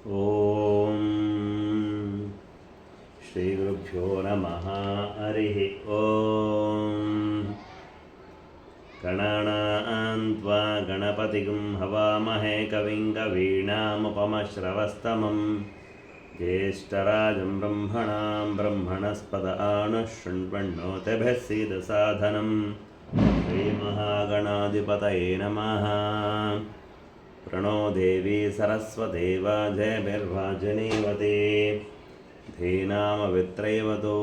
ಓಂ ಶ್ರೀ ಗುರುಭ್ಯೋ ನಮಃ. ಹರಿ ಓಂ. ಗಣಾನಾಂ ತ್ವಾ ಗಣಪತಿಗುಂ ಹವಾಮಹೇ ಕವಿಂ ಕವೀನಾಮುಪಮಶ್ರವಸ್ತಮಂ ಜ್ಯೇಷ್ಠರಾಜಂ ಬ್ರಹ್ಮಣಾಂ ಬ್ರಹ್ಮಣಸ್ಪದ ಆನಃ ಶೃಣ್ವನ್ನೋತಿಭಿಃ ಸೀದಸಾಧನಂ. ಶ್ರೀಮಹಾಗಣಾಧಿಪತಯೇ ನಮಃ. ಪ್ರಣೋ ದೇವಿ ಸರಸ್ವತಿ ವಾಜಯಭಿರ್ವಾಜಿನೀವತಿ ಧೀನಾಮವಿತ್ರೈವತೋ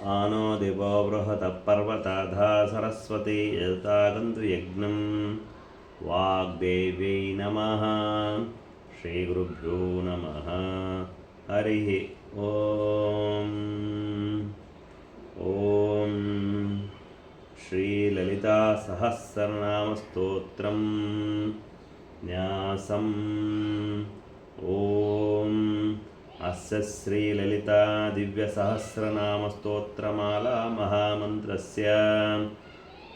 ಆನೋ ದಿವೋ ಬೃಹತಃ ಪರ್ವತಾಧಾ ಸರಸ್ವತಿ ಯತಾಗಂತು ಯಜ್ಞಂ. ವಾಗ್ದೇವ್ಯೈ ನಮಃ. ಶ್ರೀ ಗುರುಭ್ಯೋ ನಮಃ. ಹರಿ ಓಂ. ಓಂ ಶ್ರೀ ಲಲಿತಾ ಸಹಸ್ರನಾಮ ಸ್ತೋತ್ರಂ ನ್ಯಾಸಂ. ಓಂ ಅಸ್ಯ ಶ್ರೀ ಲಲಿತಾ ದಿವ್ಯ ಸಹಸ್ರನಾಮ ಸ್ತೋತ್ರಮಾಲಾ ಮಹಾಮಂತ್ರಸ್ಯ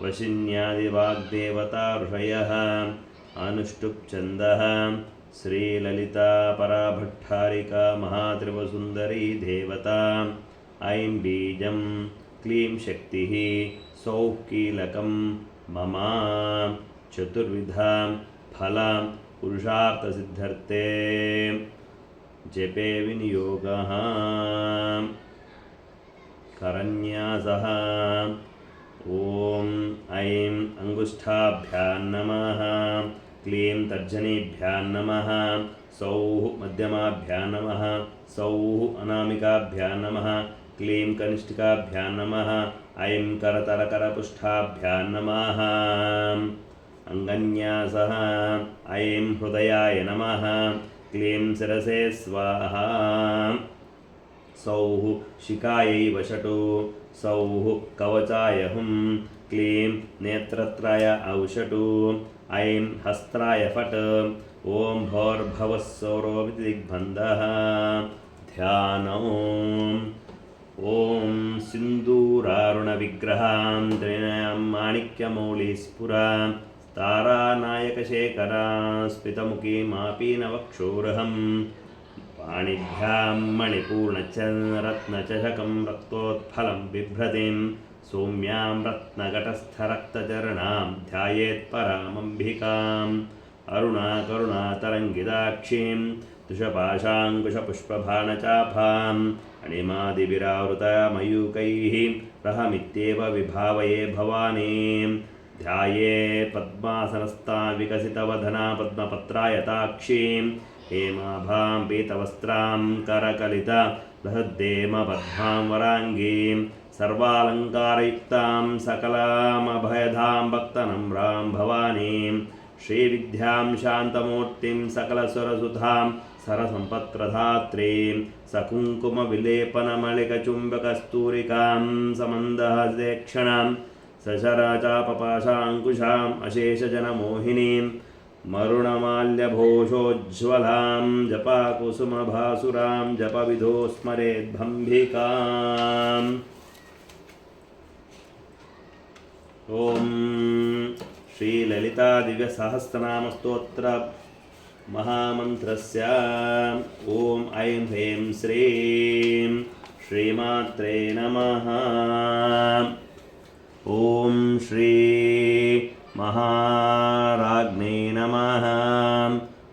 ವಶಿನ್ಯಾದಿ ವಾಗ್ದೇವತಾ ಋಷಯಃ ಅನುಷ್ಠುಪ್ ಛಂದಃ. ಶ್ರೀ ಲಲಿತಾ ಪರಾಭಟ್ಟಾರಿಕಾ ಮಹಾತ್ರಿಪುರಸುಂದರಿ ದೇವತಾ. ಐಂ ಬೀಜಂ ಕ್ಲೀಂ ಶಕ್ತಿಃ ಸೌಃ ಕೀಲಕಂ ಮಮ. ಚತುರ್ವಿಧ ಫಲ ಪುರುಷಾರ್ಥಸಿದ್ಧರ್ಥೇ ಜಪೇ ವಿನಿಯೋಗಃ. ಕರನ್ಯಾಸಃ. ಓಂ ಐಂ ಅಂಗುಷ್ಠಾಭ್ಯಾಂ ನಮಃ. ಕ್ಲೀಂ ತರ್ಜನೀಭ್ಯಾಂ ನಮಃ. ಸೌಃ ಮಧ್ಯಮಾಭ್ಯಾಂ ನಮಃ. ಸೌಃ ಅನಾಮಿಕಾಭ್ಯಾಂ ನಮಃ. ಕ್ಲೀಂ ಕನಿಷ್ಠಿಕಾಭ್ಯಾಂ ನಮಃ. ಐಂ ಕರತಲಕರಪುಷ್ಠಾಭ್ಯಾಂ ನಮಃ. ಅಂಗನ್ಯಾಸಃ. ಐಂ ಹೃದಯಾಯ ನಮಃ. ಕ್ಲೀಂ ಶಿರಸೇ ಸ್ವಾಹಾ. ಸೌಃ ಶಿಖಾಯೈ ವಷಟು. ಸೌಃ ಕವಚಾಯ ಹುಂ. ಕ್ಲೀಂ ನೇತ್ರತ್ರಯ ಔಷಟು. ಐಂ ಹಸ್ತ್ರಾಯ ಫಟ್. ಓಂ ಭೋರ್ಭುವಃ ಸೌರೋಮಿತಿ ದಿಗ್ಬಂಧಃ. ಧ್ಯಾನಂ. ಓಂ ಸಿಂಧೂರಾರುಣವಿಗ್ರಹಾಂ ತ್ರಿನಯಂ ಮಾಣಿಕ್ಯಮೌಳಿಸ್ಫುರಾಂ ತಾರಾನಾಯಕಶೇಖರಾ ಸ್ಫಿತಮುಖೀಮಾಪೀನವಕ್ಷೋರಹಂ. ಪಾಣಿಭ್ಯಾಂ ಮಣಿಪೂರ್ಣರತ್ನಚಷಕಂ ರಕ್ತೋತ್ಫಲಂ ಬಿಭ್ರತಿಂ. ಸೌಮ್ಯಾಂ ರತ್ನಘಟಸ್ಥರಕ್ತಚರಣಾಂ ಧ್ಯಾಯೇತ್ಪರಾಮಂಬಿಕಾಂ. ಅರುಣಾಕರುಣಾತರಂಗಿತಾಕ್ಷೀಂ ತುಷಪಾಶಾಂಕುಶಪುಷ್ಪಭಾಣಚಾಪಾಂ. ಅಣಿಮಾದಿಭಿರಾವೃತಮಯೂಕೈಃ ರಹಮಿತ್ಯೇವ ವಿಭಾವಯೇ ಭವಾನೀಂ. ಧ್ಯಾಯೇ ಪದ್ಮಾಸನಸ್ಥಾಂ ವಿಕಸಿತವದನಾ ಪದ್ಮಪತ್ರಾಯತಾಕ್ಷೀಂ. ಹೇಮಾಭಾಂ ಪೀತವಸ್ತ್ರಾಂ ಕರಕಲಿತ ಬೃಹದ್ದೇಮಪದ್ಮಾಂ ವರಾಂಗೀಂ. ಸರ್ವಾಲಂಕಾರಯುಕ್ತಾಂ ಸಕಲಾಮಭಯಧಾಂ ಭಕ್ತನಮ್ರಾಂ ಭವಾನೀಂ. ಶ್ರೀವಿದ್ಯಾಂ ಶಾಂತಮೂರ್ತಿಂ ಸಕಲಸ್ವರಸುಧಾಂ ಸರಸಂಪತ್ಪ್ರಧಾತ್ರೀಂ. ಸಕುಂಕುಮವಿಲೇಪನಮಳಿಕಚುಂಬಕಸ್ತೂರಿಕಾಂ ಸಮಂದಹಸ್ತೇಕ್ಷಣಾಂ. ಸಶರಚಾಪಪಾಶಾಂಕುಶಾಂ ಅಶೇಷಜನಮೋಹಿನೀಂ. ಮರುಣಮಾಲ್ಯಭೂಷೋಜ್ವಲಾಂ ಜಪಾಕುಸುಮಭಾಸುರಾಂ. ಜಪವಿಧೋ ಸ್ಮರೇದ್ಭಂಭಿಕಾಂ. ಓಂ ಶ್ರೀ ಲಲಿತಾ ದಿವ್ಯ ಸಹಸ್ರನಾಮ ಸ್ತೋತ್ರ ಮಹಾಮಂತ್ರಸ್ಯ ಓಂ ಐಂ ಹ್ರೀಂ ಶ್ರೀಂ ಶ್ರೀಮಾತ್ರೇ ನಮಃ. ಓಂ ಶ್ರೀ ಮಹಾರಾಜ್ಞೇ ನಮಃ.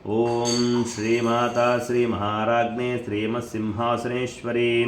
ಓಂ ಶ್ರೀಮಾತಾ ಶ್ರೀ ಮಹಾರಾಜ್ಞೇ ಶ್ರೀಮತ್ಸಿಂಹಾಸನೇಶ್ವರೀ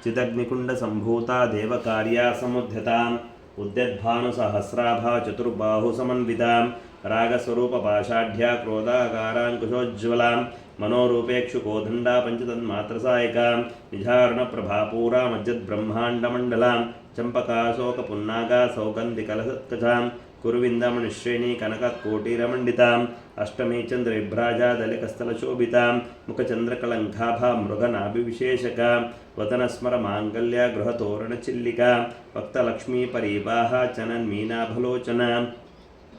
ಚಿದಗ್ನಿಕುಂಡಸಂಭೂತಾ ದೇವಕಾರ್ಯಾ ಸಮುದ್ಯತಾ. ಉದ್ಯದ್ಭಾನುಸಹಸ್ರಾಭಾ ಚತುರ್ಬಾಹು ಸಮನ್ವಿತಾಂ. ರಾಗಸ್ವರೂಪಪಾಷಾಢ್ಯಾ ಕ್ರೋಧಾಕಾರಾಂಕುಶೋಜ್ವಲಾಂ. ಮನೋರೂಪೇಕ್ಷು ಕೋದಂಡಾ ಪಂಚತನ್ಮಾತ್ರಸಾಯಕಾಂ. ನಿಜಾರ್ಣಪ್ರಭಾಪೂರಾ ಮಜ್ಜದ್ಬ್ರಹ್ಮಾಂಡಮಂಡಲಾಂ. ಚಂಪಕಾಶೋಕಪುನ್ನಾಗಾ ಸೌಗಂಧಿಕಲಸತ್ಕಚಾಂ. ಕುರುವಿಂದಮಣಿಶ್ರೇಣಿ ಕನಕಕೋಟಿರಮಂಡಿತಾಂ. ಅಷ್ಟಮೀ ಚಂದ್ರವಿಭ್ರಾಜಾ ದಲಿಕಸ್ಥಲಶೋಭಿತಾಂ. ಮುಖಚಂದ್ರಕಳಂಕಾಭಾ ಮೃಗನಾಭಿವಿಶೇಷಕಾ. ವದನಸ್ಮರ ಮಾಂಗಲ್ಯ ಗೃಹತೋರಣಚಿಲ್ಲಿಕಾ. ವಕ್ತಲಕ್ಷ್ಮೀ ಪರೀವಾಹ ಚನನ್ಮೀನಾಭಲೋಚನಾ.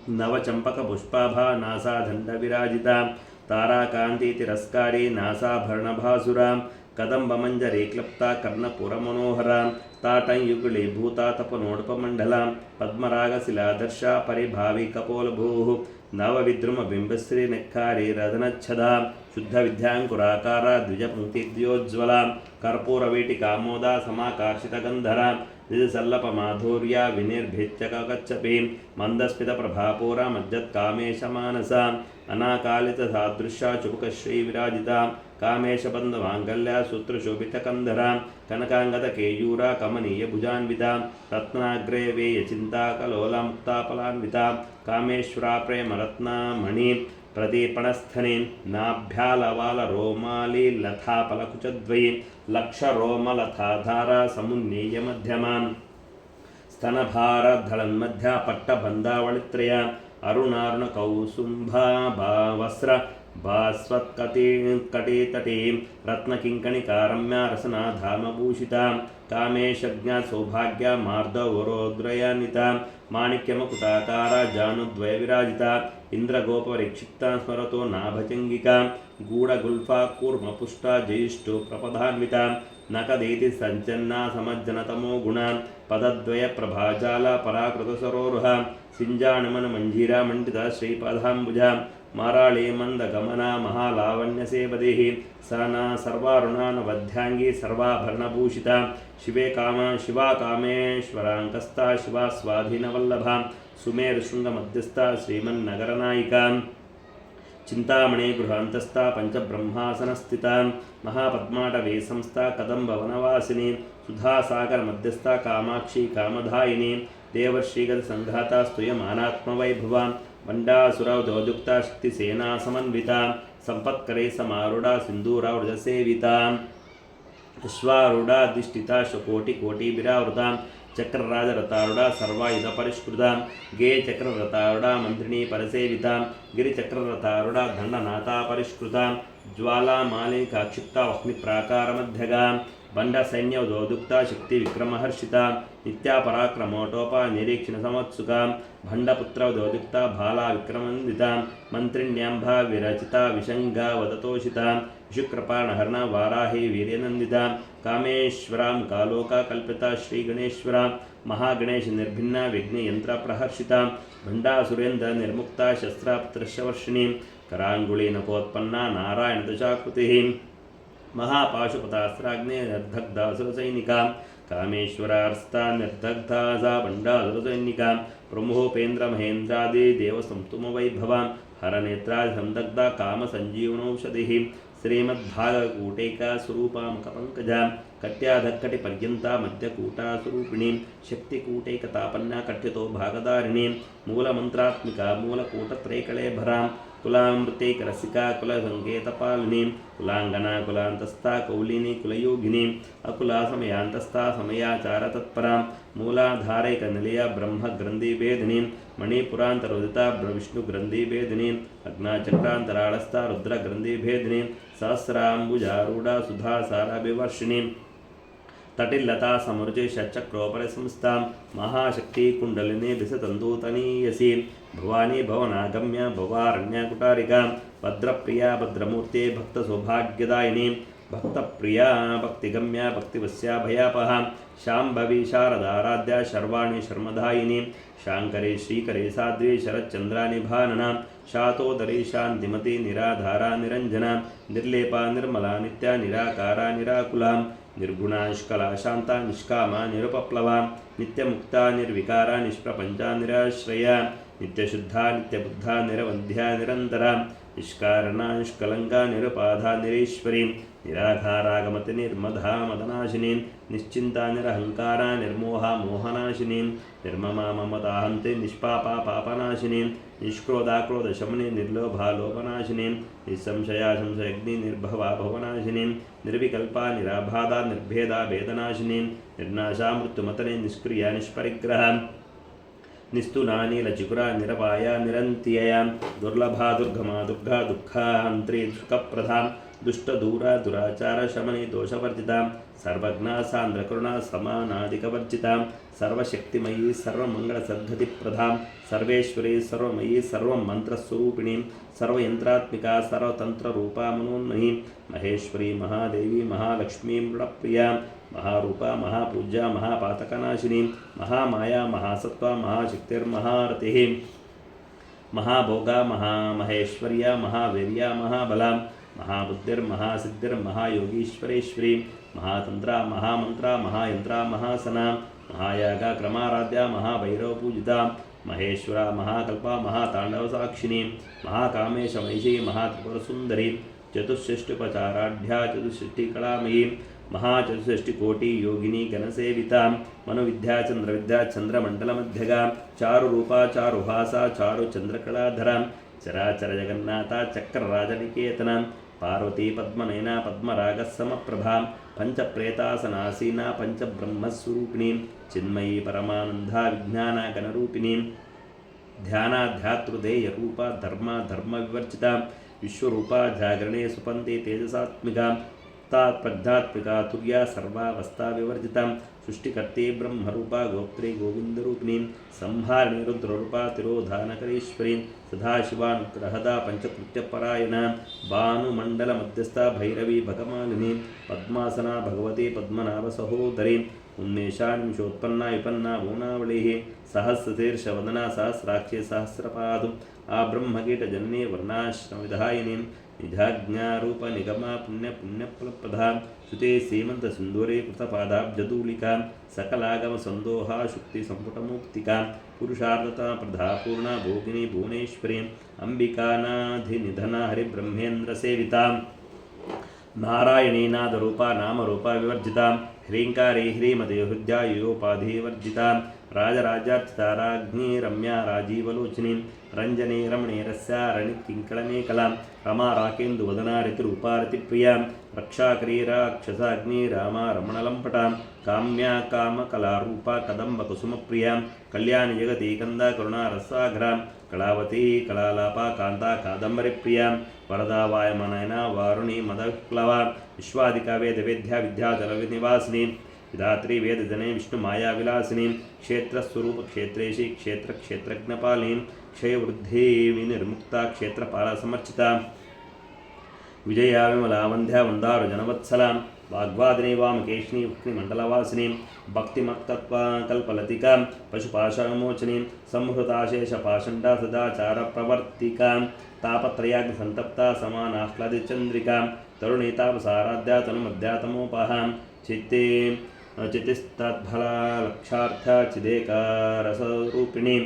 ನವಚಂಪಕಪುಷ್ಪಾಭಾ ನಾಸಾದಂಡವಿರಾಜಿತಾ. ತಾರಾಕಾಂತಿ ತಿರಸ್ಕಾರಿ ನಾಸಾಭರಣಭಾಸುರಾ. ಕದಂಬಮಂಜರಿ ಕ್ಲಪ್ತಾ ಕರ್ಣಪುರಮನೋಹರಾ. ತಾಟಂಯುಗುಳೀಭೂತಾ ತಪನೋಡುಪಮಂಡಲಾ. ಪದ್ಮರಾಗಶಿಲಾದರ್ಶಾ ಪರಿಭಾವಿ ಕಪೋಲಭೂಃ. ನವವಿದ್ರುಮಬಿಂಬಶ್ರೀ ನೆಕ್ಕಾರಿ ರದನಚ್ಛದಾ. ಶುದ್ಧವಿದ್ಯಾಂಕುರಾಕಾರ ದ್ವಿಜಪಂಕ್ತಿದ್ಯೋಜ್ವಲ ಕರ್ಪೂರವೇಟಿಕಾಮೋದ ಸಮಾಕಾರ್ಷಿತಗಂಧರ ದ್ವಿಜಸಲ್ಲಪಮಾಧುರ್ಯ ವಿನಿರ್ಭಿಚ್ಯಕಚ್ಚಪಿ ಮಂದಸ್ಮಿತಪ್ರಭಾಪೂರ ಮಜ್ಜತ್ಕಾಮೇಶಮಾನಸ ಅನಾಕಾಲಿತಸಾದೃಶ್ಯ ಚುಬುಕಶ್ರೀವಿರಾಜಿತ ಕಾಮೇಶಬಂಧಮಾಂಗಲ್ಯ ಸೂತ್ರಶೋಭಿತಕಂಧರ ಕನಕಾಂಗದಕೇಯೂರ ಕಮನೀಯ ಭುಜಾನ್ವಿತ ರತ್ನಾಗ್ರೇ ವೇಯಚಿಂತಾ ಕಲೋಲ ಮುಕ್ತಾಫಲಾನ್ವಿತ ಕಾಮೇಶ್ವರ ಪ್ರೇಮರತ್ನಮಣಿ ಪ್ರದೀಪಣಸ್ಥನೆ ನಾಭ್ಯಾಲವಾಲರೋಮಾಲಿ ಲತಾಫಲಕುಚದ್ವಯಿ ಲಕ್ಷರೋಮಲತಾಧಾರ ಸಮುನ್ನೀಯ ಮಧ್ಯಮಾನ್ ಸ್ತನಭಾರಧಳನ್ಮಧ್ಯ ಪಟ್ಟಬಂಧಾವಳಿತ್ರಯ ಅರುಣಾರುಣ ಕೌಸುಂಭಾವಸ್ರ ಭಾಸ್ವತ್ಕಟಿತಟೀ ರತ್ನಕಿಂಕಣಿಕಾರಮ್ಯ ರಸನಾಧಾಮಭೂಷಿತ ಕಾಮೇಶಜ್ಞ ಸೌಭಾಗ್ಯ ಮಾರ್ಧವರೋದ್ರಯಾನ್ವಿತ ಮಾಣಿಕ್ಯಮಕುಟಾಕಾರ ಜಾನುದ್ವಯ ವಿರಾಜಿತ ಇಂದ್ರಗೋಪರಿಕ್ಷಿಪ್ತ ಸ್ಮರತೋ ನಾಭಚಂಗಿಕಾ ಗೂಢಗುಲ್ಫಾ ಕೂರ್ಮಪುಷ್ಟ ಜಯಿಷ್ಟು ಪ್ರಪದಾನ್ವಿತ ನಕದೇತಿ ಸಂಚನ್ನ ಸಮಜ್ಜನತಮೋ ಗುಣ ಪದದ್ವಯ ಪ್ರಭಾಜಾಲ ಪರಾಕೃತ ಸರೋರುಹ ಸಿಂಜಾಣಮನ ಮಂಜೀರ ಮಂಡಿತ ಶ್ರೀಪದಾಂಬುಜ ಮಾರಾಳಿ ಮಂದಗಮನ ಮಹಾಲಾವಣ್ಯ ಸೇವದೇಹಿ ಸನ ಸರ್ವಾರುಣಾನವಧ್ಯಾಂಗಿ ಸರ್ವಾಭರಣಭೂಷಿತ ಶಿವಾ ಕಾಮೇಶ್ವರಾಂಕಸ್ಥ ಶಿವಾ ಸ್ವಾಧೀನವಲ್ಲಭ ಸುಮೇರು ಶೃಂಗ ಮಧ್ಯಸ್ಥ ಶ್ರೀಮನ್ನಗರನಾಯಿಕ ಚಿಂತಾಮಣಿ ಗೃಹಾಂತಸ್ಥ ಪಂಚಬ್ರಹ್ಮಾಸನಸ್ಥಿತ ಮಹಾಪದ್ಮಾಟವೇ ಸಂಸ್ಥಾ ಕದಂಬವನವಾಸಿನಿ ಸುಧಾಸಾಗರ ಮಧ್ಯಸ್ಥ ಕಾಮಾಕ್ಷಿ ಕಾಮಧಾಯಿನಿ ದೇವಶ್ರೀಗತ ಸಂಘಾತ ಸ್ತುಯಮಾನಾತ್ಮವೈಭವ ಬಂಡಾಸುರೌದೋದುಕ್ತ ಶಕ್ತಿಸೇನಾ ಸಮನ್ವಿತ ಸಂಪತ್ಕರೇ ಸಮಾರುಢ ಸಿಂಧೂರಾವೃಜಸೇವಿತ ಅಶ್ವಾರೂಢಾಧಿಷ್ಠಿತ ಶಕೋಟಿಕೋಟಿಭಿರಾವೃತ ಚಕ್ರರಾಜರತಾರುಢ ಸರ್ವಾಯುಧ ಪರಿಷ್ಕೃತ ಗೇ ಚಕ್ರರತಾರುಢ ಮಂತ್ರಿಣೀ ಪರಸೇವಿತ ಗಿರಿಚಕ್ರರತಾರುಢ ದಂಡನಾಥ ಪರಿಷ್ಕೃತ ಜ್ವಾಲಾಮಾಲಿಕಾಕ್ಷಿಪ್ತ ವಹ್ನಿಪ್ರಾಕಾರಮಧ್ಯಗ ಬಂಡ ಸೈನ್ಯೌದೋದುಕ್ತ ಶಕ್ತಿ ವಿಕ್ರಮಹರ್ಷಿತ ನಿತ್ಯಾಪರಾಕ್ರಮೋಟೋಪ ನಿರೀಕ್ಷಣ ಸಮತ್ಸುಕ ಭಂಡಪುತ್ರೌದೋದುಕ್ತ ಬಾಲಾ ವಿಕ್ರಮಂದಿತ ಮಂತ್ರಿಣ್ಯಾಂಭ ವಿರಚಿತ ವಿಶಂಗ ವದತೋಷಿತ ವಿಶುಕ್ರಪಾಣಹರಣ ವಾರಾಹಿ ವೀರ್ಯನಂದಿತ ಕಾಮೇಶ್ವರಾಂ ಕಾಲೋಕ ಕಲ್ಪಿತ ಶ್ರೀಗಣೇಶ್ವರ ಮಹಾಗಣೇಶ ನಿರ್ಭಿನ್ನ ವಿಘ್ನಯಂತ್ರ ಪ್ರಹರ್ಷಿತ ಭಂಡಾಸುರೇಂದ್ರ ನಿರ್ಮುಕ್ತ ಶಸ್ತ್ರಪತ್ರಶವರ್ಷಿಣಿ ಕರಾಂಗುಳಿ ನಕೋತ್ಪನ್ನ ನಾರಾಯಣ ದಶಾಕೃತಿ ಮಹಾಪಾಶುಪತಾಸ್ತ್ರಾಗ್ನೇ ನಿರ್ದಗ್ಧಾಸುರಸೈನಿಕ ಕಾಮೇಶ್ವರಾರ್ಸ್ಥ ನಿರ್ದಗ್ಧಾಸಾ ಬಂಡಾಸುರಸೈನಿಕ ಪ್ರಮೋಪೇಂದ್ರ ಮಹೇಂದ್ರಾದಿ ದೇವಸಂಸ್ತುಮ ವೈಭವ ಹರನೇತ್ರಾದಿ ಸಂದಗ್ಧ ಕಾಮ ಸಂಜೀವನೌಷಧಿ ಶ್ರೀಮದ್ಭಾಗಕೂಟೈಕ ಸ್ವರೂಪಾಮುಖಪಂಕಜ ಕಟ್ಯಾಧಕ್ಕಟಿ ಪರ್ಯಂತ ಮಧ್ಯಕೂಟ ಸ್ವರೂಪಿಣಿ ಶಕ್ತಿಕೂಟೈಕ ತಾಪನ್ಯ ಕಟ್ಯತೋ ಭಾಗಧಾರಿಣಿ ಮೂಲಮಂತ್ರಾತ್ಮಿಕ ಮೂಲಕೂಟತ್ರೈಕಳೇಭರ ಕುಲಾಮೃತೈಕ ರಸಿಕಾ ಕುಲಸಂಕೇತಪಾಲಿನಿ ಕುಲಾಂಗನಾ ಕುಲಾಂತಸ್ಥ ಕೌಲಿನಿ ಕುಲಯೋಗಿನಿ ಅಕುಲ ಸಮಯಾಂತಸ್ಥ ಸಮಯಾಚಾರ ತತ್ಪರ ಮೂಲಾಧಾರೈಕ ನಿಲಯ ಬ್ರಹ್ಮ ಗ್ರಂಥಿಭೇದಿನಿ ಮಣಿಪುರಾಂತರೋದಿತ ವಿಷ್ಣು ಗ್ರಂಥಿಭೇದಿನಿ ಅಗ್ನಾಚಕ್ರಾಂತರಾಳಸ್ಥ ರುದ್ರ ಗ್ರಂಥಿಭೇದಿನಿ ಸಹಸ್ರಾಂಬುಜಾರೂಢ ಸುಧಾ ಸಾರಾಭಿವರ್ಷಿಣಿ ತಟಿಲ್ಲತಾ ಸಮರುಚಿ ಷಟ್ಚಕ್ರೋಪರಿ ಸಂಸ್ಥಾ ಮಹಾಶಕ್ತಿ ಕುಂಡಲಿನಿ ಬಿಸತಂದೂತನೀಯಸಿ ಭವಾನಿ ಭವನಾಗಮ್ಯ ಭವಾರಣ್ಯ ಕುಟಾರಿಕ ಭದ್ರಪ್ರಿಯ ಭದ್ರಮೂರ್ತಿ ಭಕ್ತ ಸೌಭಾಗ್ಯದಾಯಿನಿ ಭಕ್ತಪ್ರಿಯ ಭಕ್ತಿಗಮ್ಯ ಭಕ್ತಿವಸ್ಯ ಭಯಾಪಹ ಶಾಂಭವಿ ಶಾರದಾರಾಧ್ಯ ಶರ್ವಾಣಿ ಶರ್ಮದಾಯಿನಿ ಶಾಂಕರಿ ಶ್ರೀಕರಿ ಸಾಧ್ವಿ ಶರಚ್ಚಂದ್ರಾನಿ ಭಾನನ ಶಾತೋದರಿ ಶಾಂತಿಮತಿ ನಿರಾಧಾರ ನಿರಂಜನ ನಿರ್ಲೇಪ ನಿರ್ಮಲ ನಿತ್ಯ ನಿರಾಕಾರ ನಿರಾಕುಲ ನಿರ್ಗುಣ ನಿಷ್ಕಲ ಶಾಂತ ನಿಷ್ಕಾಮ ನಿರುಪಪ್ಲವ ನಿತ್ಯಮುಕ್ತ ನಿರ್ವಿಕಾರ ನಿಷ್ಪ್ರಪಂಚ ನಿರಾಶ್ರಯ ನಿತ್ಯಶುದ್ಧ ನಿತ್ಯಬುದ್ಧ ನಿರವಂಧ್ಯ ನಿರಂತರ ನಿಷ್ಕಾರಣ ನಿಷ್ಕಲಂಕ ನಿರುಪಾಧ ನಿರೀಶ್ವರಿ ನಿರಾಧಾರಾಗಮತಿ ನಿರ್ಮಧಾ ಮದನಾಶಿನಿ ನಿಶ್ಚಿಂತ ನಿರಹಂಕಾರ ನಿರ್ಮೋಹ ಮೋಹನಾಶಿನಿ ನಿರ್ಮಮ ಮಮತಾಹಂತೆ ನಿಷ್ಪಾಪ ಪಾಪನಾಶಿನಿ ನಿಷ್ಕ್ರೋಧಾಕ್ರೋಧ ಶಮನಿ ನಿರ್ಲೋಭ ಲೋಪನಾಶಿನಿ ನಿಸ್ಸಂಶಯ ಸಂಶಯಗ್ನಿ ನಿರ್ಭವ ಭವನಾಶಿನಿ ನಿರ್ವಿಕಲ್ಪ ನಿರಾಭಾದ ನಿರ್ಭೇದ ಭೇದನಾಶಿನಿ ನಿರ್ನಾಶ ಮೃತ್ಯುಮತನೆ ನಿಷ್ಕ್ರಿಯ ನಿಷ್ಪರಿಗ್ರಹ ನಿಸ್ತುನಾ ನೀಲಚಿಗುರ ನಿರಪಾಯ ನಿರಂತಿಯ ದುರ್ಲಭ ದುರ್ಗಮ ದುರ್ಗಾ ದುಃಖಾಂತ್ರಿ ಸುಖಪ್ರಧ ದುಷ್ಟದೂರ ದುರಾಚಾರ ಶಮನಿ ದೋಷವರ್ಜಿತ ಸರ್ವಜ್ಞ ಸಾಂದ್ರಕರುಣ ಸಮಾನಾಧಿಕವರ್ಜಿತ ಸರ್ವಶಕ್ತಿಮಯೀ ಸರ್ವಮಂಗಳ ಸದ್ಗತಿಪ್ರಧ ಸರ್ವೇಶ್ವರಿ ಸರ್ವಮಯೀ ಸರ್ವಮಂತ್ರಸ್ವರೂಪಿಣಿ ಸರ್ವಯಂತ್ರಾತ್ಮಿಕ ಸರ್ವತಂತ್ರರೂಪಾ ಮನೋನ್ಮಹಿ ಮಹೇಶ್ವರಿ ಮಹಾದೇವಿ ಮಹಾಲಕ್ಷ್ಮೀ ಮೃಡಪ್ರಿಯ ಮಹಾರೂಪ ಮಹಾಪೂಜ್ಯ ಮಹಾಪಾತಕನಾಶಿನಿ ಮಹಾಮಾಯಾ ಮಹಾಸತ್ವ ಮಹಾಶಕ್ತಿರ್ಮಹಾರತಿ ಮಹಾಭೋಗ ಮಹಾಮಹೇಶ್ವರ್ಯ ಮಹಾವೀರ್ಯ ಮಹಾಬಲ महाबुद्धिर्महासिद्धिर्महायोगीश्वरेश्वरी महातंत्र महामंत्र महायंत्र महासना महायाग क्रमाराध्या महाभैरवपूजिता महेश्वरा महाकल्पा महातांडवसाक्षिणी महाकामेश महिषी महात्रिपुरसुंदरी चतुष्षष्टिपचाराढ्या चतुष्षष्टिकलामयी महाचतुष्षष्टिकोटि योगिनी गणसेविता मनुविद्या चंद्रविद्या चंद्रमंडलमध्यगा चारुरूपा चारुहासा चारुचंद्रकलाधरा चराचर जगन्नाथा चक्रराजनिकेतना पार्वती पद्मनयना पद्मरागसमप्रभा पंचप्रेतासनासीना पंचब्रह्मस्वरूपिणी चिन्मयी परमानंदा विज्ञानगणरूपिणी ध्यानाध्यातृदेयरूपा धर्मविवर्जिता विश्वरूपा जागरणे सुपन्ते तेजसात्मिका प्रज्ञात्मिका तुर्या सर्वावस्था विवर्जिता सृष्टिकर्ते ब्रह्मरूपा गोप्त्रे गोविंदरूपिणी संहारिणी रुद्ररूपा तिरोधानकरेश्वरी सदाशिवानुग्रहदा पंचकृत्यपरायणा भानुमंडल मध्यस्था भैरवी भगमालिनी पद्मासना भगवती पद्मनाभ सहोदरी उन्मेषा निमिषोत्पन्ना विपन्ना भुवनावली सहस्रशीर्षवदना सहस्राक्षी सहस्रपादु आब्रह्मकीटजन्ये वर्णाश्रमविधायिनी निजाज्ञारूप निगमा पुण्यफलप्रदा सुते सीमंत सिंदूरे कृतपादाब्जतूलिका सकलागम संदोहा शुक्ति संपुटमुक्तिका पुरुषार्थता प्रधा पूर्णा भोगिनी भुवनेश्वरी अंबिकानाधिनिधना हरिब्रह्मेन्द्र सेविता नारायणी नादरूपा नामरूपा विवर्जिता ह्रींकारे ह्रीमते हृद्यायोपाधिवर्जिता राजराजार्चिता राज्ञी रम्या राजीवलोचनी रंजने रमणे रस्यारणिकिंकळमेकला रमा राकेन्दुवदना ऋतिरूपा रतिप्रिया रक्षाकरी राक्षसाग्नि रामा रमणलंपटा काम्या कामकलारूपा कदम्बकुसुमप्रिया कल्याणी जगती कंदा करुणा रसाघ्रा कलावती कलालापा कांता कादंबरीप्रिया वरदा वायमनयना वारुणी मदक्लवा विश्वादिका वेदवेद्या विद्याचलनिवासिनी विधात्री वेदजने विष्णुमाया विलासिनी क्षेत्रस्वरूप क्षेत्रेशी क्षेत्रज्ञपालिनी क्षयवृद्धि विनिर्मुक्ता क्षेत्रपाला समर्चिता विजया विमला वंध्या वंदारु जनवत्सला वाग्वादिनी वामकेशिनी वक्निमंडलवासिनी भक्तिमत्तत्वकल्पलतिका पशुपाशमोचनी संहृताशेषपाषण्डा सदाचार प्रवर्तिका तापत्रयाग्निसंतप्ता समानाह्लादिचंद्रिका तरुणीतापसाराध्या तनुमध्यातमोपहा चित्ते चितिस्तद्फला लक्षार्था चिदेकारसरूपिणी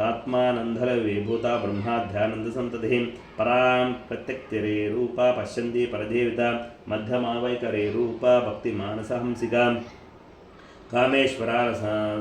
आत्मानंदलविभूता ब्रह्माध्यानंदसंतति परां प्रत्यक्तिरे रूपा पश्यन्ति परदेविता मध्यमावैकरे रूपा भक्तिमानसहंसिका कामेश्वरा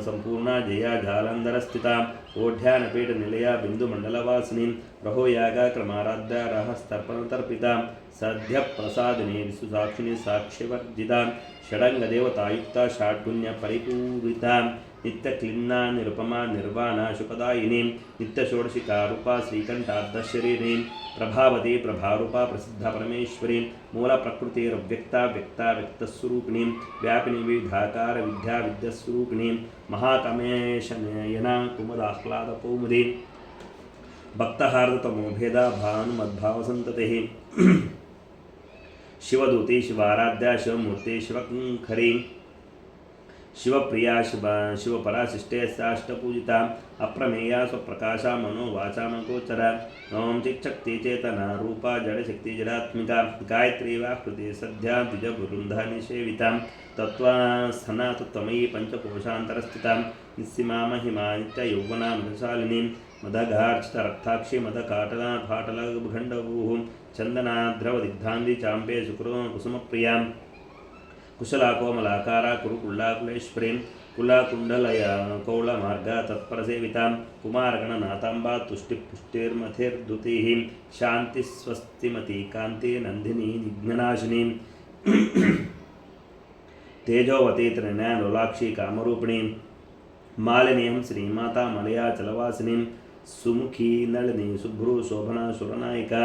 संपूर्णा जया जालंधरस्थिता ओढ्यानपीठनिलया बिंदुमंडलवासिनी रहोयागा क्रमाराध्या रहस्तर्पणतर्पिता सद्यप्रसादिनी विसुसाक्षिणी साक्ष्यवर्जिता षडंगदेवतायुक्ता षाड्गुण्य परिपूरिता नित्यक्लिन्ना निरुपमा निर्वाणा शुकदायिनी नित्यषोडशिका रूपा श्रीकंठार्धशरीरिणी प्रभावती प्रभारूपा प्रसिद्ध परमेश्वरी मूल प्रकृतिरव्यक्ता व्यक्ता व्यक्तस्वरूपिणी व्यापिनी विविधाकार विद्या विद्यास्वरूपिणी महाकामेशनयना कुमुदाह्लादकौमुदी भक्तहार्दतमोभेदा भानुमद्भावसन्ततिः शिवदूती शिवाराध्या शिवमूर्ति शिवखरी शिवप्रिया शिवपरा शिष्टेष्टाष्टपूजिता अप्रमेया स्वप्रकाशा मनोवाचामगोचरा ओं चिच्छक्ति चेतना रूपा जड़शक्ति जडात्मिका गायत्री वाकृति सद्या द्विजवृंदा निषेविता तत्त्वस्थना तत्त्वमयी पंचकोशान्तरस्थिता निस्सीमा महिमा नित्ययौवना मदशालिनी मदघार्चिता रक्ताक्षी मदकाटला फाटलभण्डभूः चन्दनाद्रवदिग्धान्धि चाम्पे शुक्रो कुसुमप्रिया कुशला कोमलाकारा कुरुकुल्लाकुलेश्वरी कुलाकुण्डलया कौलमार्गा तत्परसेविता कुमारगणनाथाम्बा तुष्टिपुष्टिर्मथिर्दुतिः शान्तिस्वस्तिमती कान्ति नन्दिनी निघ्ननाशिनी तेजोवती त्रिनयनलोलाक्षी कामरूपिणी मालिनीं श्रीमाता मलयाचलवासिनी सुमुखी नलिनी शुभ्रू शोभना सुरनायिका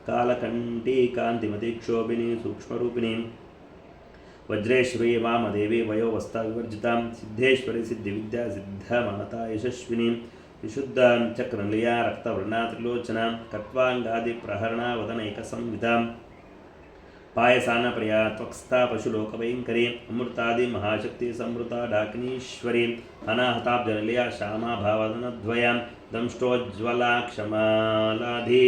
कालकण्ठी कान्तिमती क्षोभिनी सूक्ष्मरूपिणी वज्रेश्वरी वामदेवी वयोवस्था विवर्जिता सिद्धेश्वरी सिद्धिविद्या सिद्धमाता यशस्विनी विशुद्ध चक्रनिलया रक्तवर्णा त्रिलोचना कट्वांगादि प्रहरणा वदनैकसंविता पायसान प्रिया त्वक्स्था पशुलोकभयंकरी अमृतादि महाशक्ति समृता डाकिनीश्वरी अनाहताब्जनिलया श्यामा भावदनद्वया दंष्टोज्ज्वला क्षमालाधि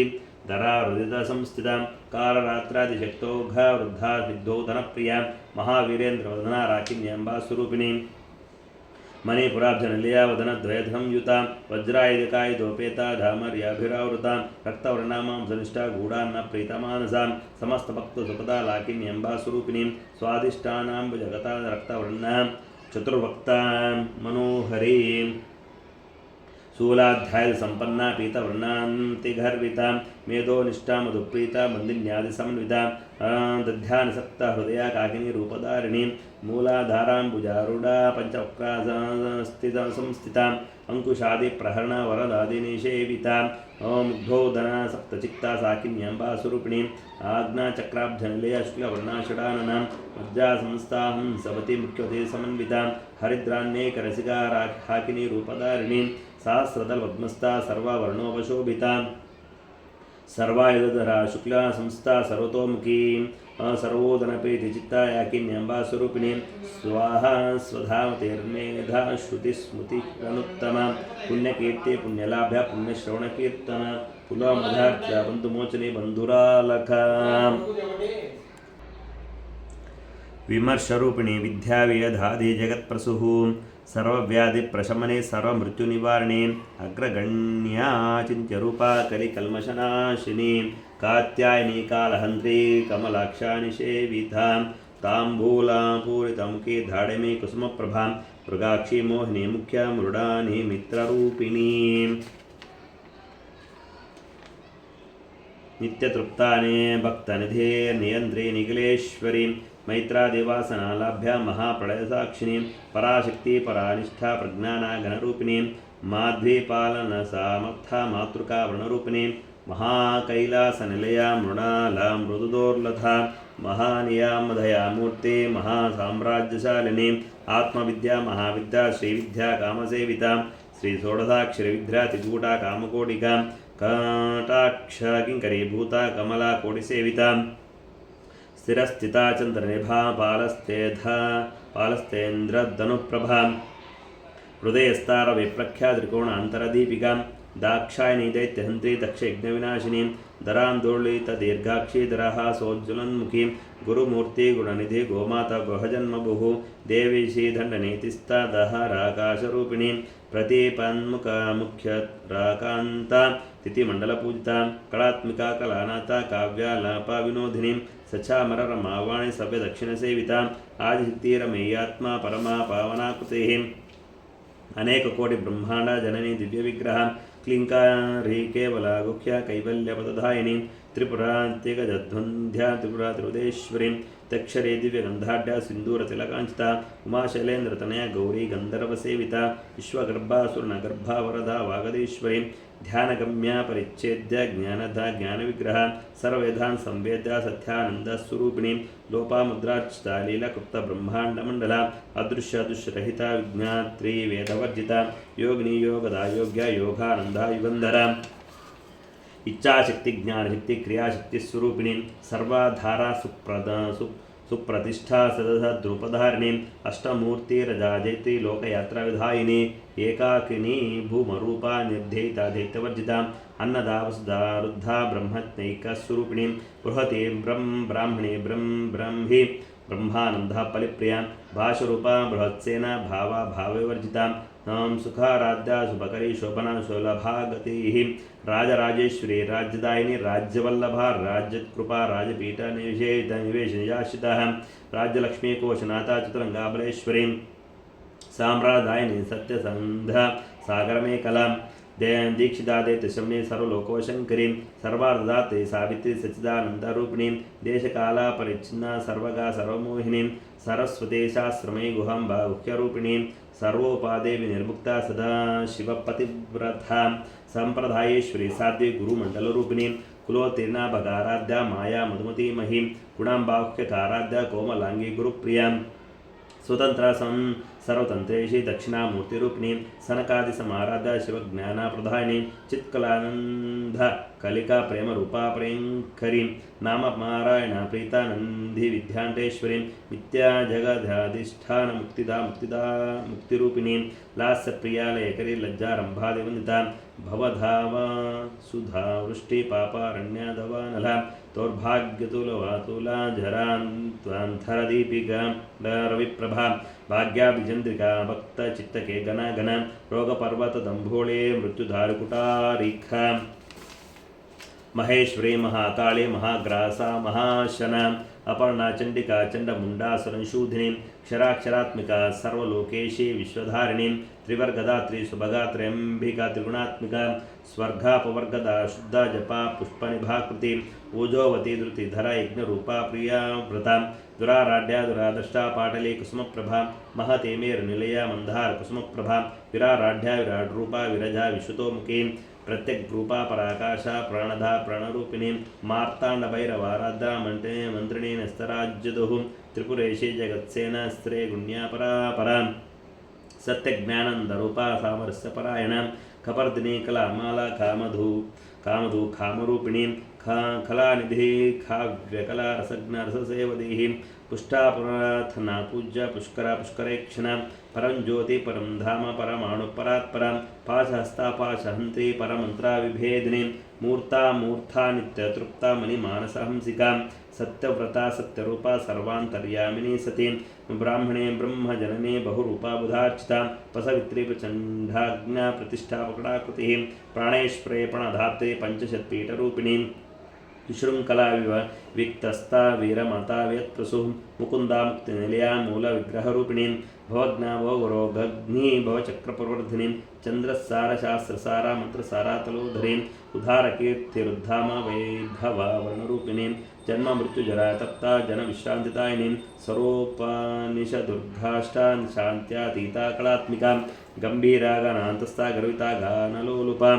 धरा हृदित संस्थिता कालरात्रादिशक्तौघ वृद्धा सिद्धौ धनप्रिया महावीरेन्द्रवदना राकिन्यम्बा स्वरूपिणी मणिपुराब्जनिलया वदनद्वयधंयुता वज्रायुधकायुधोपेता धामर्याभिरावृता रक्तवर्णामां सनिष्ठा गूढान्न प्रीतमानसा समस्तभक्तसुपदा लाकिन्यम्बा स्वरूपिणी स्वादिष्टानाम्बुजगता रक्तवर्णा चतुर्वक्ता मनोहरी शूलाध्याय संपन्ना पीतवर्णान्तिगर्विता मेधोनिष्ठा मधुप्रीता बन्दिन्यादि समन्विता दध्यानसक्ता हृदया काकिनी रूपधारिणी मूलाधाराम्बुजारूढा पंचवक्रा संस्थिता अंकुशादि प्रहरण वरदादि निषेविता मुग्धोदना सप्तचित्ता साकिन्यम्बा स्वरूपिणी आज्ञाचक्राब्जनिलया शुक्लवर्णा षडानना मज्जा संस्थाहं सवती मुख्यवती समन्विता हरिद्रान्येकरसिका हाकिनी रूपधारिणी सहस्रदल पद्मस्था सर्ववर्णोपशोभिता सर्वायुधधरा शुक्ला संस्था सर्वतोमुखी सर्वोदनप्रीतिचित्ता याकिन्यम्बा स्वरूपिणी स्वाहा स्वधामतेर्मेधा श्रुतिस्मृतिरनुत्तमा पुण्यकीर्ति पुण्यलाभ्या पुण्यश्रवणकीर्तन पुलमधार्चा बन्धुमोचने बन्धुरालका विमर्शरूपिणी विद्यावेधादि जगत्प्रसुः सर्वव्याधिप्रशमने सर्वमृत्युनिवारणे अग्रगण्या चिन्त्यरूपा कलिकल्मषनाशिनी कात्यायनी कालहन्त्री कमलाक्षा निषेविता ताम्बूला पूरितमुखी धाडिमी कुसुमप्रभा मृगाक्षी मोहिनी मुख्या मृडानी मित्ररूपिणी नित्यतृप्ताने भक्तनिधे नियन्त्रे निखिलेश्वरी मैत्रादिवासनालाभ्या महाप्रलयसाक्षिणी पराशक्ति परानिष्ठा प्रज्ञाना घनरूपिणी माध्वीपालनसामर्था मातृका वर्णरूपिणी महाकैलासनिलया मृणाला मृदुदोर्लथा महानियामधयामूर्ते महासाम्राज्यशालिनी आत्मविद्या महाविद्या श्रीविद्या कामसेविता श्रीषोडशाक्षरविद्या त्रिकूटा कामकोटिका कटाक्ष किङ्करीभूता कमला कोटिसेविता स्थिरस्थिता चन्द्रनिभा पालस्तेन्द्रधनुप्रभा हृदयस्तार विप्रख्या त्रिकोणान्तरदीपिका दाक्षायणी दैत्यहन्त्री दक्षयज्ञविनाशिनी दरान्दोलितदीर्घाक्षी दरहा सोज्ज्वलन्मुखी गुरुमूर्ति गुणनिधि गोमाता गृहजन्मभुः देवी श्रीदण्डनीतिस्था दहराकाशरूपिणी प्रतीपन्मुखमुख्यराकान्ता तिथिमण्डलपूजिता कलात्मिका कलानाथा काव्यालापा विनोदिनी सचामररमावाणी सभ्यदक्षिणसेविता आदिशक्तिरमेयात्मा परमा पावनाकृतेः अनेककोटि ब्रह्मांड जननी दिव्य विग्रह क्लिंकारी केवला गुख्या कैवल्यपदधायिनी त्रिपुरान्त्यगजध्वन्ध्या त्रिपुरा त्रिपुरेश्वरी तक्षरे दिव्यगन्धाढ्या सिन्दूरतिलकाञ्चिता उमाशैलेन्द्रतनया गौरी गन्धर्वसेविता विश्वगर्भासुरनगर्भा वरदा वागदेश्वरी ध्यानगम्या परिच्छेद्य ज्ञानदा ज्ञानविग्रह सर्ववेदान् संवेद्य सत्यानन्दस्वरूपिणी लोपामुद्रार्चिता लीलाकृप्तब्रह्माण्डमण्डला अदृश्यदुष्यरहिता विज्ञात्री वेदवर्जिता योगिनी योगदा योग्या योगानन्दा युगन्धरा इच्छाशक्ति ज्ञानशक्ति क्रियाशक्ति स्वरूपिणी सर्वाधारा सुप्रतिष्ठा सदसा द्रुपधारिणी अष्टमूर्तिरजाजयत्री लोकयात्रा विधायिनी एकाकिनी भूमरूपा निर्धेयिता दैत्यवर्जिता अन्नदा वसुधा रुद्धा ब्रह्मज्ञैकस्वरूपिणी बृहती ब्राह्मणी ब्रह्मी ब्रह्मानंदा परिप्रिया भाषरूपा बृहत्सेना भावा भाववर्जिता सुखाराध्या शुभकरी शोभना शोलभा गति राजराजेश्वरी राज्यदायिनी राज्यवल्लभा राज्यकृपा राजपीठ निवेशनिजाश्रिता राज्यलक्ष्मी कोशनाथा चतुरंगाबलेश्वरी साम्रादायिनी सत्यसंध्या सागरमेकला दीक्षिता दैत्यशमनी सर्वलोकोशंकरी सर्वार्धदाते सावित्री सच्चिदानंदरूपिणी देशकाला परिच्छिन्ना सर्वगा सर्वमोहिनी सरस्वती शास्त्रमयी गुहांबा गुह्यरूपिणी सर्वोपादे विनिर्मुक्ता सदा शिवपतिव्रता संप्रदायेश्वरी साध्वी गुरुमंडलरूपिणी कुलोत्तीर्णा भगाराध्या माया मधुमती मही गुणांबाख्यकाराध्या कोमलांगी गुरुप्रिया स्वतंत्र सर्वतन्त्रेषु दक्षिणामूर्तिरूपिणीं सनकादिसमाराध्य शिवज्ञानप्रदायिनीं चित्कलानन्दकलिका प्रेमरूपा प्रियङ्करीं नामपारायणा प्रीता नन्दिविद्याण्डेश्वरीं मिथ्याजगदाधिष्ठानमुक्तिदा मुक्तिरूपिणीं लास्यप्रियालयकरी लज्जारम्भादिवन्दितां भवधावा सुधा वृष्टिपापारण्यादवानला दौर्भाग्यतुलवातुला जरान्त्वान्थरदीपिका रविप्रभा भाग्याभिचन्द्रिका भक्तचित्तके गण रोगपर्वतदम्भोळे मृत्युधारिकुटारिखा महेश्वरी महाकाली महाग्रासा महाशना अपर्णा चंडिका चंडमुंडा संशूधिनी क्षराक्षरात्मिका सर्वलोकेशी विश्वधारिणी त्रिवर्गदात्री सुभगा त्र्यंबिका त्रिगुणात्मिका स्वर्गापवर्गदा शुद्धा जपा पुष्पनिभाकृति ऊजोवती धृतिधरा यज्ञरूपा प्रिया व्रता दुराराड्या दुरादृष्टा पाटली कुसुमप्रभा महते मेरुनिलया मंदार कुसुमप्रभा विराराढ्या विराड्रूपा विरजा विश्वतोमुखी प्रत्यग्रूपा पराकाशा प्राणधा प्राणरूपिणी मार्ताण्डभैरवाराध्या मंत्रिणी नस्तराज्यदुः त्रिपुरेशी जगत्सेना स्त्रे गुण्या परा सत्यज्ञानन्दरूपा सामरस्यपरायणा कपर्दिनी कलामाला कामधू खामरूपिणी खलानिधि खाव्यकला रसज्ञ रससेवदी पुष्टापुराथना पूज्य पुष्करा पुष्करेक्षणा परं ज्योति परं धाम परमाणु परात्परा पाशहस्ता पाशहन्त्री परमंत्रा विभेदिनी मूर्ता मूर्था नित्यतृप्ता मणिमानसहंसिका सत्यव्रता सत्यरूपा सर्वान्तर्यामिनी सती ब्राह्मणे ब्रह्मजनने बहुरूपा बुधार्चिता पसवित्री प्रचण्डाज्ञा प्रतिष्ठापकडाकृतिः प्राणेश्वरे प्रणधात्रे पंचशत्पीठरूपिणी विशृंखला विक्तस्ता वीरमाता व्यत्प्रसुः मुकुंदा मुक्तिनिलया मूल विग्रहरूपिणी भवज्ञा भवरोगग्नि भवचक्रप्रवर्धिनी चंद्रसार शास्त्रसारा मंत्रसारा तलोधरीं उदारकीर्तिरुद्धामा वैभवा वर्णरूपिणी जन्म मृत्युजरा तप्ता जन विश्रांतिदायिनीं स्वरूपानिशदुर्गाष्टा शान्त्यातीता कलात्मिका गंभीरा गानान्तस्था गर्विता गानलोलुपा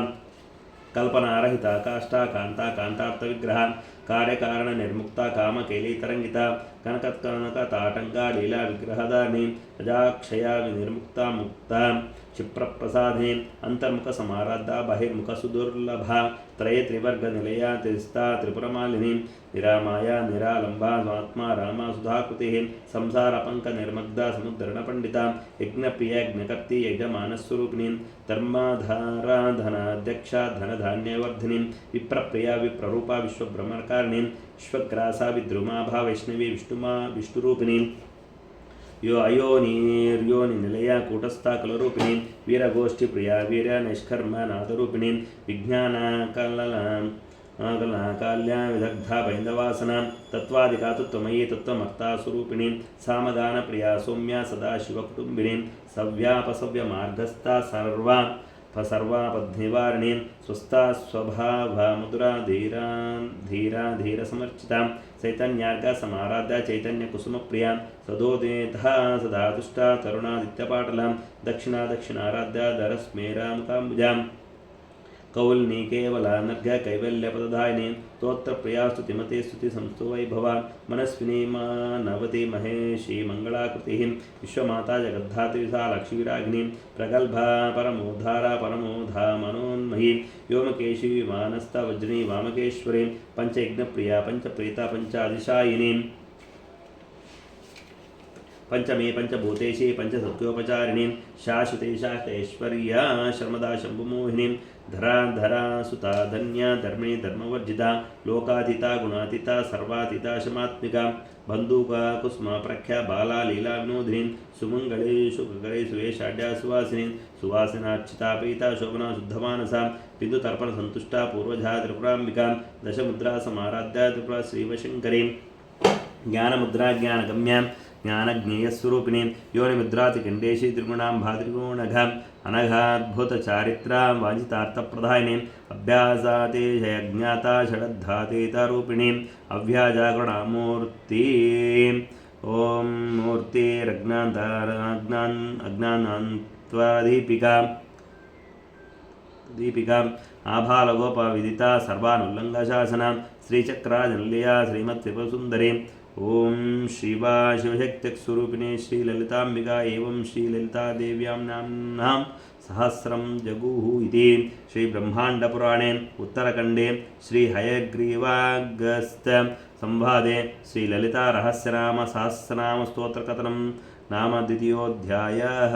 कल्पनारहिता काष्ठा कांता कांतार्थ विग्रह कार्यकारण निर्मुक्ता कामकेली तरंगिता कनकताटंका लीला विग्रहदानी अजाक्षया विनिर्मुक्ता मुक्ता क्षिप्रप्रसादिनी अंतर्मुख समाराधा बहिर्मुख सुदुर्लभा त्रये त्रिवर्ग निलया त्रिस्ता त्रिपुरमालिनी निरामाया निरालंबा स्वात्मा रामा सुधाकृतिः संसार पंक निर्मग्धा समुद्रण पंडिता यज्ञप्रिय यज्ञकर्ति यजमानस्वरूपिणी धर्माधारा धनाध्यक्षा धनधान्यवर्धिनी विप्रप्रिया विप्ररूपा विश्वब्रह्मकारिणी विश्वग्रासा विद्रुमाभा वैष्णवी विष्णुरूपिणी यो अयोनिर्योनि निलया कूटस्था कलरूपिणी वीरगोष्ठी प्रिया वीर निष्कर्म नादरूपिणी विज्ञानाकाल्या विदग्धा बैन्दवासना तत्वादिका तत्त्वमयी तत्त्वमर्ता स्वरूपिणी सामगान प्रिया सौम्या सदाशिवकुटुम्बिनी सव्यापसव्य मार्गस्था सर्वापद्निवारिणी स्वस्था स्वभावा मधुरा धीरा समर्चिता चैतन्यार्गा समाराध्या चैतन्य कुसुम प्रिया सदोदेधा सदा तुष्टा तरुणादित्यपाटला दक्षिणाराध्या दरस्मेरा मुकाम्बुजा कौल्नी केवला नर्घ कैवल्यपदधायिनी स्तोत्र प्रिया स्तुतिमती स्तुति संस्तु वैभवा मनस्विनी मानवती महेशी मंगलाकृतिः विश्वमाता जगद्धात्री विशालाक्षी विरागिनी प्रगल्भा परमोद्धारा परमोधा मनोन्मयी व्योमकेशी विमानस्था वज्रिणी वामकेश्वरी पंचयज्ञप्रिया पंचप्रीता पंचादिशायिनी पंचमे पंचभूतेशी पंचसत्योपचारिणी शाश्वते शाश्वतैश्वर्या शर्मदा शंभुमोहिनी धरा सुता धन्या धर्मिणी धर्मवर्जिता लोकातीता गुणातीता सर्वातीता शमात्मिका बंधुका कुसुमा प्रख्या बाला लीला विनोदिनी सुमंगले शुभकरे सुवेशाढ्या सुवासिनी सुवासिनार्चिता पीता शोभना शुद्धमानसा बिंदुतर्पण संतुष्टा पूर्वजा त्रिपुरांबिका दशमुद्रा समाराध्या त्रिपुरा श्रीवशंकरी ज्ञानमुद्रा ज्ञानगम्या ज्ञानज्ञेयस्वरूपिणी योनिमुद्रातिखण्डेशी त्रिगुणाम्भा त्रिगुणघा अनघाद्भुतचारित्रा वाञ्छितार्थप्रदायिनी अभ्यासातिशयज्ञाता षडद्धातीतारूपिणी अव्याजागुणामूर्ति ॐ मूर्तिरज्ञानान्त्वादीपिका आभालगोपविदिता सर्वानुल्लङ्घशासना श्रीचक्राजनल्या श्रीमत्त्रिपुरसुन्दरी ఓం శ్రీవా శివశక్తిస్వరూపిణే శ్రీలలితాంబికా ఏవం శ్రీలలితాదేవ్యాం నామ్నాం సహస్రం జగూః ఇది శ్రీబ్రహ్మాండపురాణే ఉత్తరఖండే శ్రీహయగ్రీవాగస్త సంవాదే శ్రీలలితారహస్యనామ సహస్రనామ స్తోత్రకథనం నామ ద్వితీయోऽధ్యాయः.